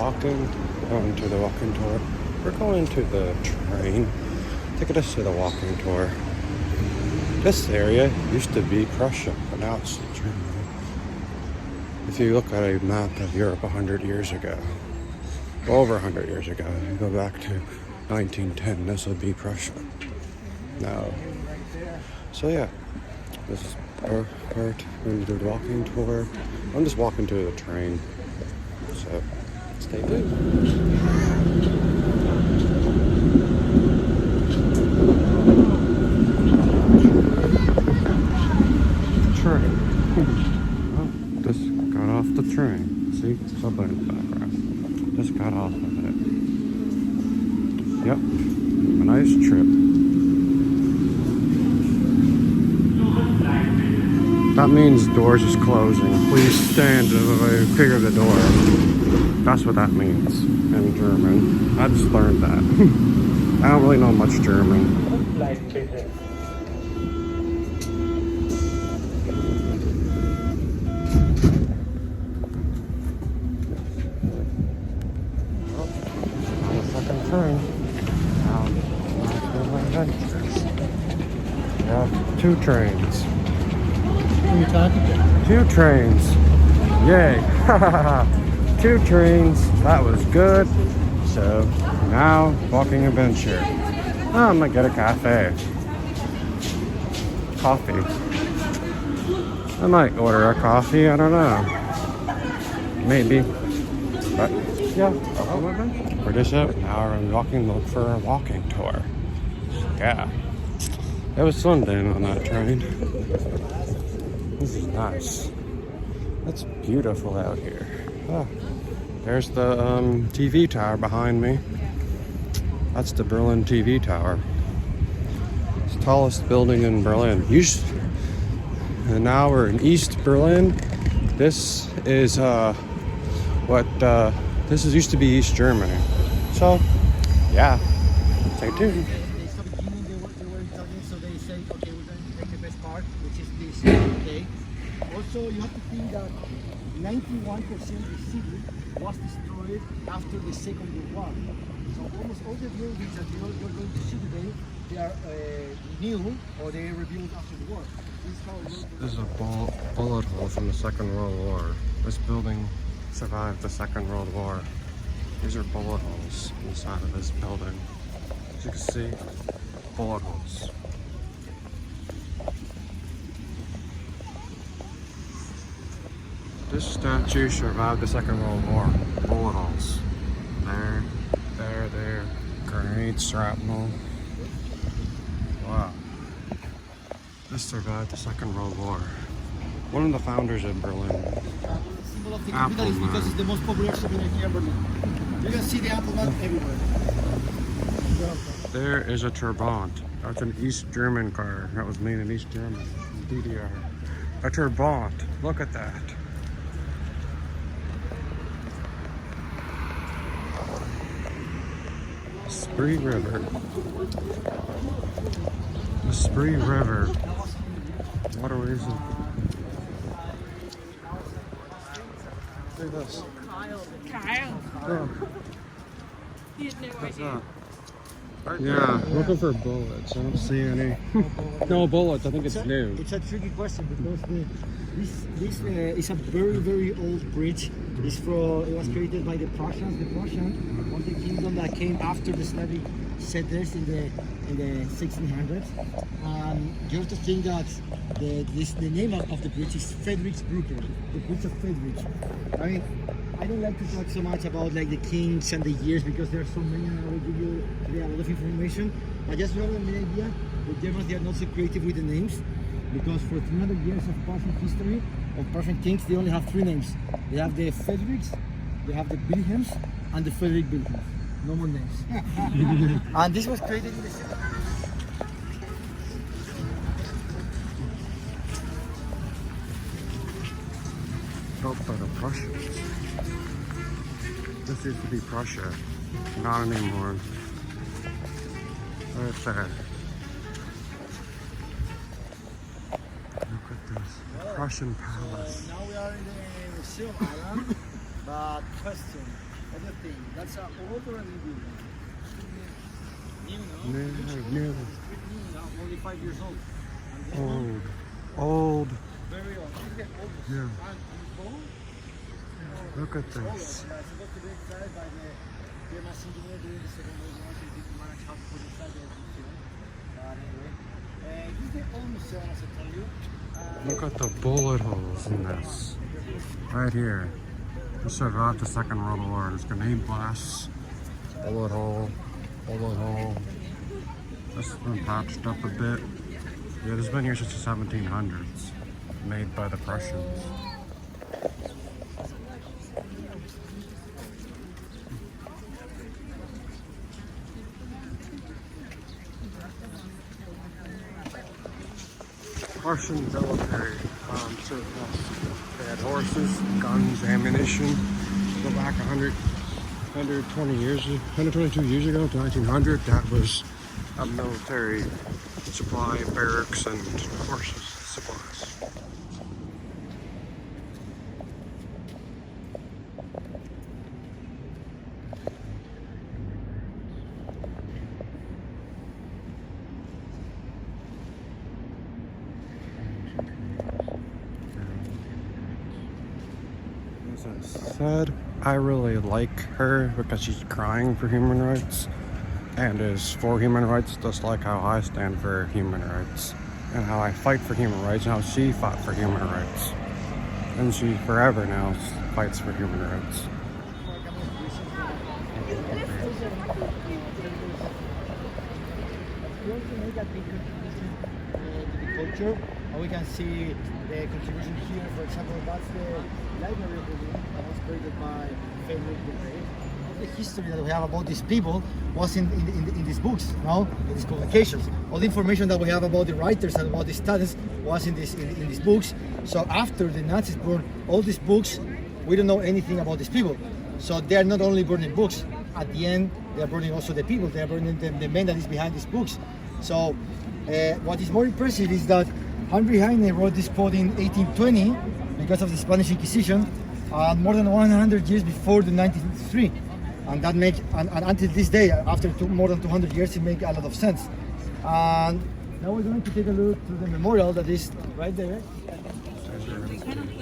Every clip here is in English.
walking, going to the walking tour. We're going to the train. Taking us to the walking tour. This area used to be Prussia, but now it's Germany. If you look at a map of Europe 100 years ago, over 100 years ago, you go back to 1910, this would be Prussia. No. So yeah, this is part. We're going to do the walking tour. I'm just walking to the train. So stay tuned. Train. Oh, just got off the train. See, subway in the background. Just got off of it. Yep, a nice trip. That means doors is closing. Please stand to clear the door. That's what that means in German. I just learned that. I don't really know much German. On the second train. Now, two trains. Two trains. Yay. Two trains. That was good. So now walking adventure. Oh, I'm gonna get a cafe. Coffee. I might order a coffee. I don't know. Maybe. But yeah. We're just out now. We're walking. Look for a walking tour. Yeah. It was Sunday on that train. This is nice. It's beautiful out here. Oh, there's the TV tower behind me. That's the Berlin TV tower. It's the tallest building in Berlin. And now we're in East Berlin. This is this used to be East Germany. So, yeah, stay tuned. Also, you have to think that 91% of the city was destroyed after the Second World War. So almost all the buildings that you're going to see today, they are new or they rebuilt after the war. This is a bullet hole from the Second World War. This building survived the Second World War. These are bullet holes inside of this building. As you can see, bullet holes. This statue survived the Second World War. Bullet holes. There. Grenade shrapnel. Wow. This survived the Second World War. One of the founders of Berlin. Symbol of the capital because it's the most popular souvenir here in Berlin. You can see the apple man everywhere. There is a Trabant. That's an East German car. That was made in East Germany, DDR. A Trabant. Look at that. Spree River. The Spree River. Waterways. Look at this. Kyle. Oh, He had no idea. yeah, looking for bullets. I don't see any. No bullets. I think it's new. It's a tricky question because this is a very, very old bridge. It was created by the Prussians. The Prussians was the kingdom that came after the Slavic settlers in the 1600s. You have to think that the name of the bridge is Frederiksbrücke, the Bridge of Frederick. I don't like to talk so much about like the kings and the years because there are so many and I will give you today a lot of information. But just to have an idea, the Germans, they are not so creative with the names because for 300 years of Prussian history, of Prussian kings, they only have three names. They have the Frederiks, they have the Wilhelms, and the Frederick Wilhelms. No more names. And this was created in the 70s. Built by the Prussians. This used to be Prussia. Not anymore. Right there. Look at this. Prussian palace. Now we are in the museum island, but question. everything. That's an older and new building. New, no? New. Pretty new now, only 5 years old. And this one, Old. very old. This is the oldest. Yeah. And before, Look at older. this. Yeah, it's supposed to be designed by the famous engineer during the Second World War. He didn't manage how to put inside the museum. But anyway, this is the old museum, as I tell you. Look at the bullet holes in this. Right here. This survived the Second World War. There's grenade blasts, bullet hole, bullet hole. This has been patched up a bit. Yeah, this has been here since the 1700s. Made by the Prussians. Prussian military surplus. They had horses, guns, ammunition. Go back 120 years, 122 years ago to 1900. That was a military supply, barracks, and horses supplies. As I said, I really like her because she's crying for human rights and is for human rights, just like how I stand for human rights and how I fight for human rights and how she fought for human rights. And she forever now fights for human rights. We also make a big contribution to the culture. And we can see the contribution here. For example, that's the library of the room that was created by Frederick the Great. All the history that we have about these people was in these books, no? In these publications. All the information that we have about the writers and about the studies was in these books. So after the Nazis burned all these books, we don't know anything about these people. So they are not only burning books. At the end, they are burning also the people. They are burning the man that is behind these books. So what is more impressive is that Henry Heine wrote this quote in 1820 because of the Spanish Inquisition, more than 100 years before the 1953. And that makes, and until this day, after more than 200 years, it makes a lot of sense. And now we're going to take a look to the memorial that is right there.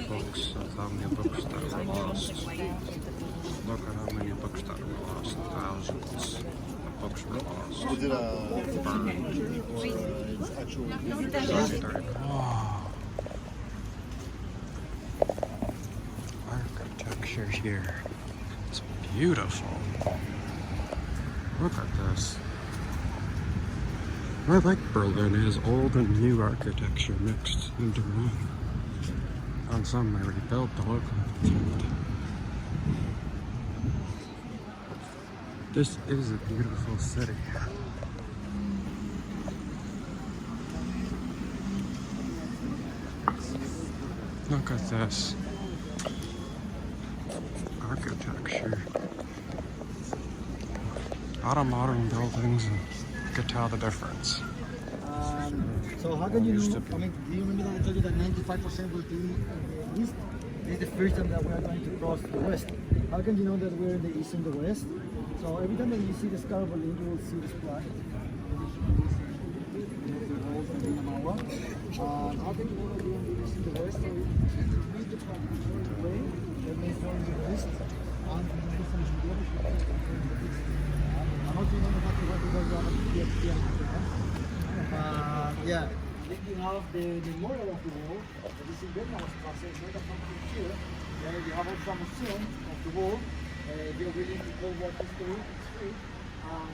Books. That's how many books that were lost. Look at how many books that were lost. Thousands of books were lost. Is it a burned or it's actual? Oh. Architecture here. It's beautiful. Look at this. I like Berlin. It has old and new architecture mixed into one. On some they rebuilt the look like it. This is a beautiful city. Look at this architecture. A lot of modern buildings, and you could tell the difference. So how can you know, I mean, do you remember that I told you that 95% will be in the east? This is the first time that we are going to cross the west. How can you know that we're in the east and the west? So every time that you see the Star of Berlin, you will see this flag. How can you know that we're in the east and the west? So you read the flag way, that means we're in the west. And the east and the west, we're in the east. And how do you know exactly what because we have a PhD and yeah, then you have the memorial of the wall. This is Bernauer Strasse. It's not a complete here. There you have also a museum of the wall. They're willing to Cold War history.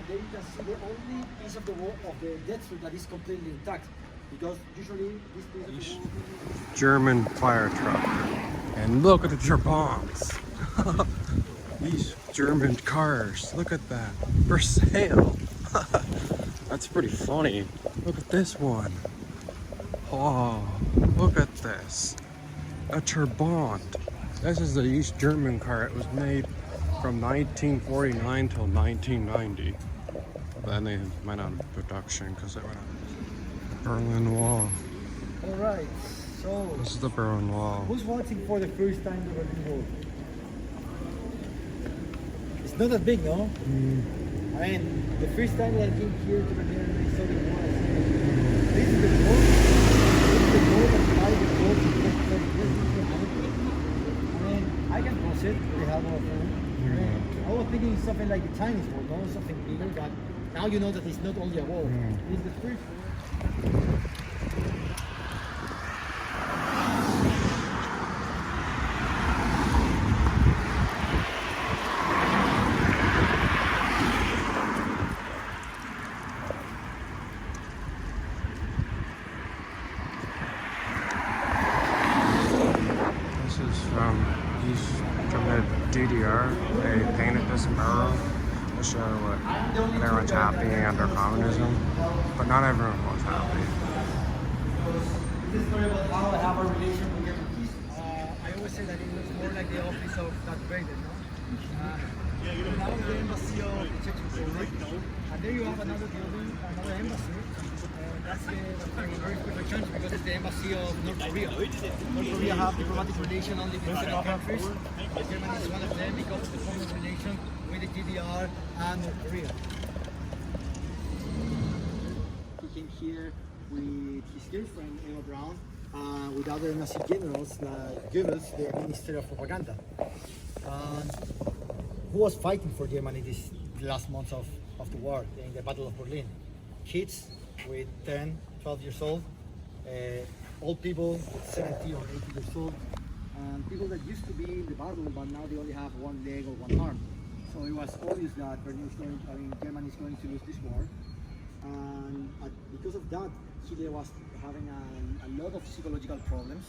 There you can see the only piece of the wall of the Death Street that is completely intact. Because usually this piece of the wall... German fire truck. And look at the Germans. These German cars. Look at that. For sale. That's pretty funny. Look at this one. Oh, look at this. A Trabant. This is the East German car. It was made from 1949 till 1990. Then they went out of production because they went out. Berlin Wall. Alright, so... This is the Berlin Wall. Who's watching for the first time the Berlin Wall? It's not that big, no? Mm. I mean, the first time that I came here to Berlin and I saw the wall, I said, this is the wall. This is the wall that I would go to take from this. I mean, I can cross it. They have a phone. I was thinking something like the Chinese wall, no? Something bigger, but now you know that it's not only a wall. It's the first wall. This is from the DDR. They painted this mural to show what everyone's happy under communism, but not everyone was happy. This is story about how I have a relation with Germans. I always say that it was more like the office of Darth Vader, no? Now the embassy of the Czech Republic, and there you have another building, another embassy. That's a very special chance because it's the embassy of North Korea. North Korea have diplomatic relation only with certain countries. Germany is one of them because of the former relation with the DDR and North Korea. He came here with his girlfriend Eva Braun, with other Nazi generals like Goebbels, the Minister of Propaganda, who was fighting for Germany the last months of the war in the Battle of Berlin. Kids with 10, 12 years old, old people with 70 or 80 years old, and people that used to be in the battle but now they only have one leg or one arm. So it was obvious that Germany is going to lose this war, and because of that, Hitler was having a lot of psychological problems,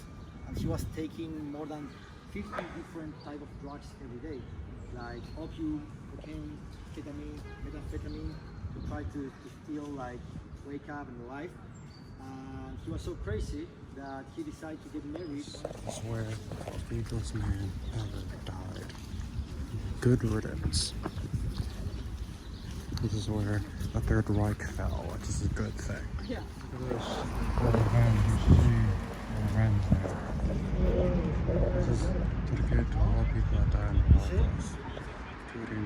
and he was taking more than 50 different type of drugs every day, like opium, cocaine, ketamine, methamphetamine, to try to feel like wake up in life. And he was so crazy that he decided to get married. I swear, the Beatles man ever died. Good riddance. This is where the Third Reich fell, which is a good thing. Yeah. Look at this. You see Revenge there. This is dedicated to all people that died in the Holocaust, including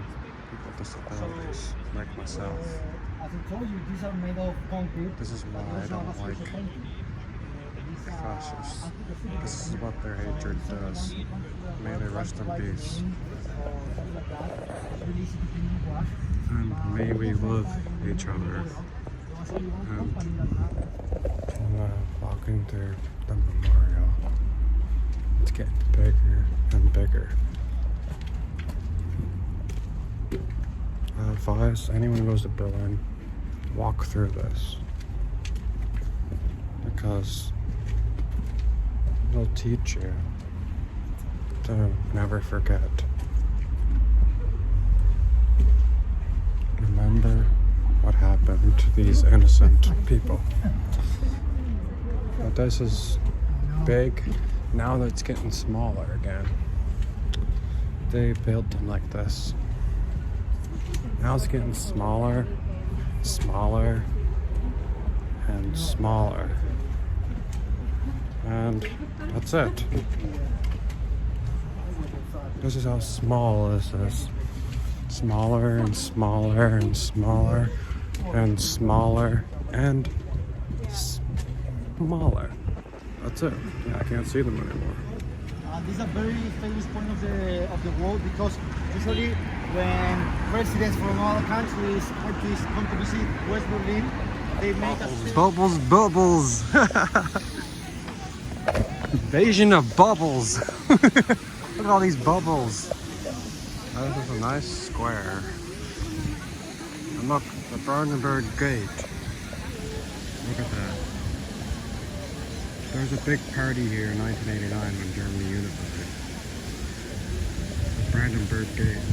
people with disabilities, like myself. As I told you, these are made of concrete. This is why I don't like fascists. This is what their hatred does. May they rest in peace. And may we love each other. And walking through the memorial, it's getting bigger and bigger. I advise anyone who goes to Berlin, walk through this, because it'll teach you to never forget. Remember what happened to these innocent people. But this is big. Now that it's getting smaller again. They built them like this. Now it's getting smaller, smaller, and smaller. And that's it. This is how small this is. Smaller and smaller and smaller and smaller and smaller. That's it. Yeah, I can't see them anymore. This is a very famous point of the world because usually when presidents from other countries, artists come to visit West Berlin, they make a Bubbles, bubbles. Invasion of bubbles. Look at all these bubbles. Oh, this is a nice square. And look, the Brandenburg Gate. Look at that. There was a big party here in 1989 when Germany unified. The Brandenburg Gate.